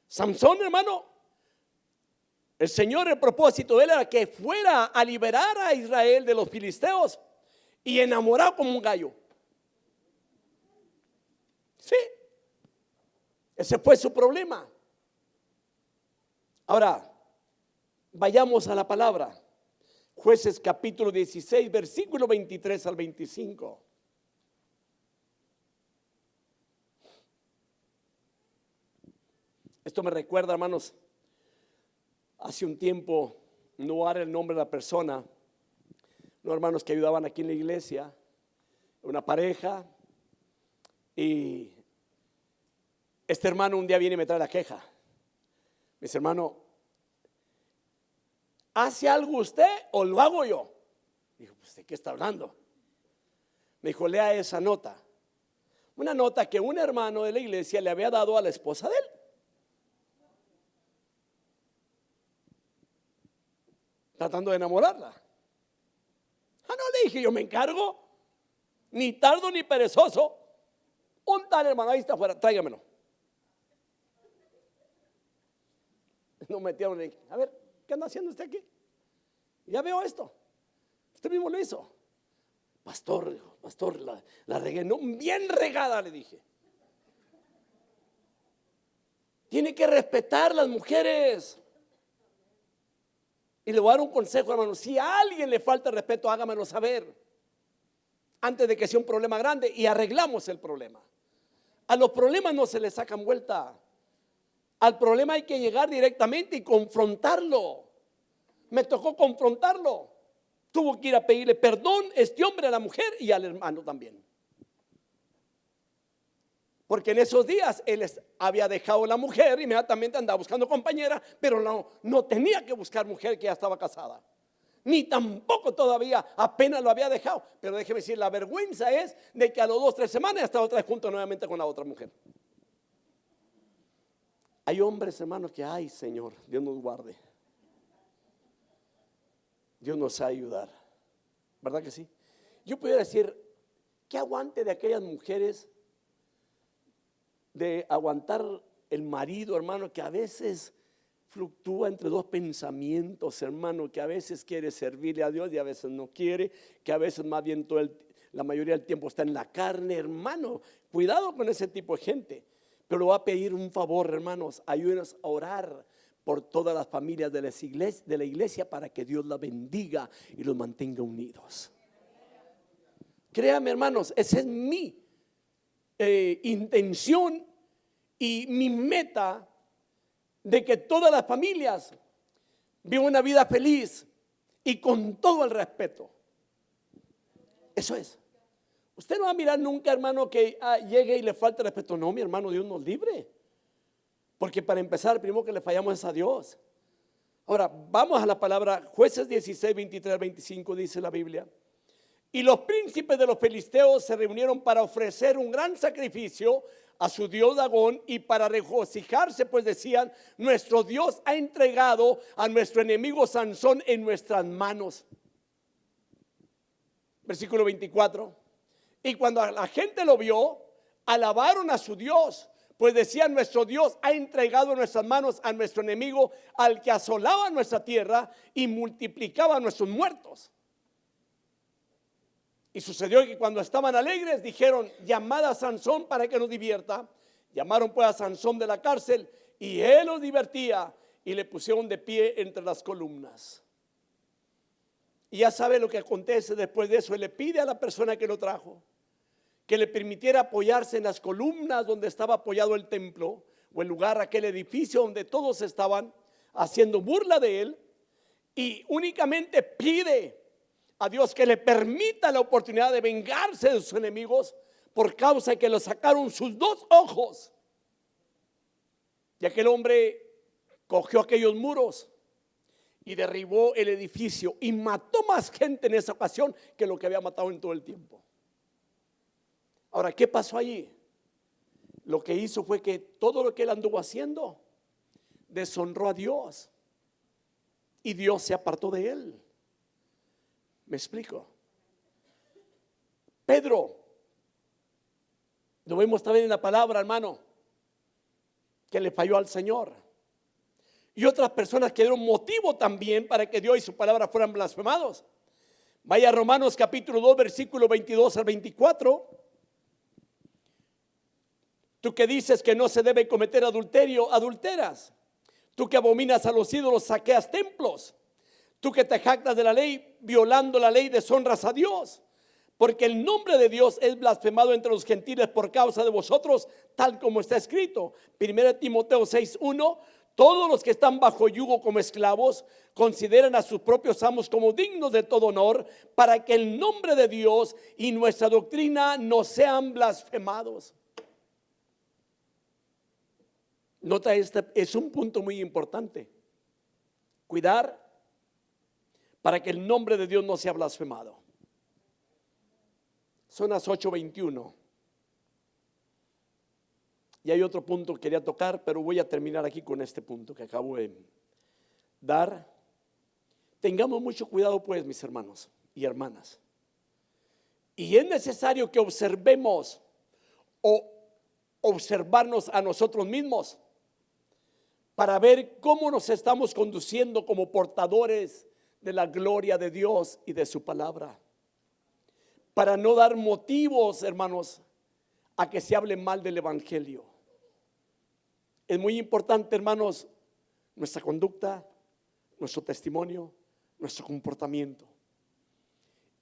Sansón, hermano, el Señor, el propósito de él era que fuera a liberar a Israel de los filisteos y enamorado como un gallo. Sí, ese fue su problema. Ahora, vayamos a la palabra. Jueces capítulo 16, versículo 23 al 25. Esto me recuerda, hermanos, hace un tiempo, no voy a dar el nombre de la persona, unos hermanos que ayudaban aquí en la iglesia, una pareja, y este hermano un día viene y me trae la queja. Me dice, hermano, ¿hace algo usted o lo hago yo? Dijo, pues ¿de qué está hablando? Me dijo, lea esa nota. Una nota que un hermano de la iglesia le había dado a la esposa de él. Tratando de enamorarla. No, le dije, yo me encargo. Ni tardo ni perezoso. Un tal hermano, ahí está afuera, tráigamelo. No metieron, le dije, a ver, ¿qué anda haciendo usted aquí? Ya veo esto. Usted mismo lo hizo. Pastor, la regué, no, bien regada, le dije. Tiene que respetar las mujeres. Y le voy a dar un consejo, hermano. Si a alguien le falta respeto, hágamelo saber antes de que sea un problema grande y arreglamos el problema. A los problemas no se le sacan vuelta. Al problema hay que llegar directamente y confrontarlo. Me tocó confrontarlo. Tuvo que ir a pedirle perdón este hombre a la mujer y al hermano también. Porque en esos días él había dejado a la mujer, inmediatamente andaba buscando compañera, pero no tenía que buscar mujer que ya estaba casada. Ni tampoco todavía, apenas lo había dejado. Pero déjeme decir, la vergüenza es de que a los 2 o 3 semanas estaba otra vez junto nuevamente con la otra mujer. Hay hombres, hermanos, que ay, Señor, Dios nos guarde. Dios nos va a ayudar. ¿Verdad que sí? Yo pudiera decir, ¿qué aguante de aquellas mujeres de aguantar el marido, hermano, que a veces fluctúa entre dos pensamientos, hermano, que a veces quiere servirle a Dios y a veces no quiere, que a veces más bien la mayoría del tiempo está en la carne, hermano? Cuidado con ese tipo de gente. Pero le voy a pedir un favor, hermanos, ayúdenos a orar por todas las familias de la iglesia para que Dios la bendiga y los mantenga unidos. Créame, hermanos, esa es mi intención y mi meta, de que todas las familias vivan una vida feliz y con todo el respeto. Eso es. Usted no va a mirar nunca, hermano, que llegue y le falte respeto. No, mi hermano, Dios nos libre. Porque para empezar, primero que le fallamos es a Dios. Ahora, vamos a la palabra. Jueces 16, 23, 25 dice la Biblia. Y los príncipes de los filisteos se reunieron para ofrecer un gran sacrificio a su dios Dagón y para regocijarse, pues decían, nuestro Dios ha entregado a nuestro enemigo Sansón en nuestras manos. Versículo 24. Y cuando la gente lo vio, alabaron a su Dios, pues decían: nuestro Dios ha entregado en nuestras manos a nuestro enemigo, al que asolaba nuestra tierra y multiplicaba a nuestros muertos. Y sucedió que cuando estaban alegres dijeron: llamad a Sansón para que nos divierta. Llamaron pues a Sansón de la cárcel, y él los divertía, y le pusieron de pie entre las columnas. Y ya sabe lo que acontece después de eso. Él le pide a la persona que lo trajo que le permitiera apoyarse en las columnas donde estaba apoyado el templo, o el lugar, aquel edificio donde todos estaban haciendo burla de él, y únicamente pide a Dios que le permita la oportunidad de vengarse de sus enemigos, por causa de que lo sacaron sus dos ojos. Y aquel hombre cogió aquellos muros y derribó el edificio y mató más gente en esa ocasión que lo que había matado en todo el tiempo. Ahora, ¿qué pasó allí? Lo que hizo fue que todo lo que él anduvo haciendo deshonró a Dios, y Dios se apartó de él. ¿Me explico? Pedro, lo vemos también en la palabra, hermano, que le falló al Señor. Y otras personas que dieron motivo también para que Dios y su palabra fueran blasfemados. Vaya a Romanos capítulo 2, versículo 22 al 24. Tú que dices que no se debe cometer adulterio, adulteras. Tú que abominas a los ídolos, saqueas templos. Tú que te jactas de la ley, violando la ley, deshonras a Dios. Porque el nombre de Dios es blasfemado entre los gentiles por causa de vosotros, tal como está escrito. 1 Timoteo 6:1. Todos los que están bajo yugo como esclavos consideran a sus propios amos como dignos de todo honor, para que el nombre de Dios y nuestra doctrina no sean blasfemados. Nota, este es un punto muy importante. Cuidar para que el nombre de Dios no sea blasfemado. Son las 8:21. Y hay otro punto que quería tocar, pero voy a terminar aquí con este punto que acabo de dar. Tengamos mucho cuidado, pues, mis hermanos y hermanas. Y es necesario que observemos o observarnos a nosotros mismos para ver cómo nos estamos conduciendo como portadores de la gloria de Dios y de su palabra, para no dar motivos, hermanos, a que se hable mal del evangelio. Es muy importante, hermanos, nuestra conducta, nuestro testimonio, nuestro comportamiento.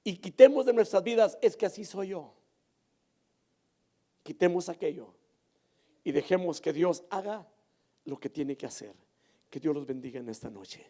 Y quitemos de nuestras vidas: es que así soy yo. Quitemos aquello y dejemos que Dios haga lo que tiene que hacer. Que Dios los bendiga en esta noche.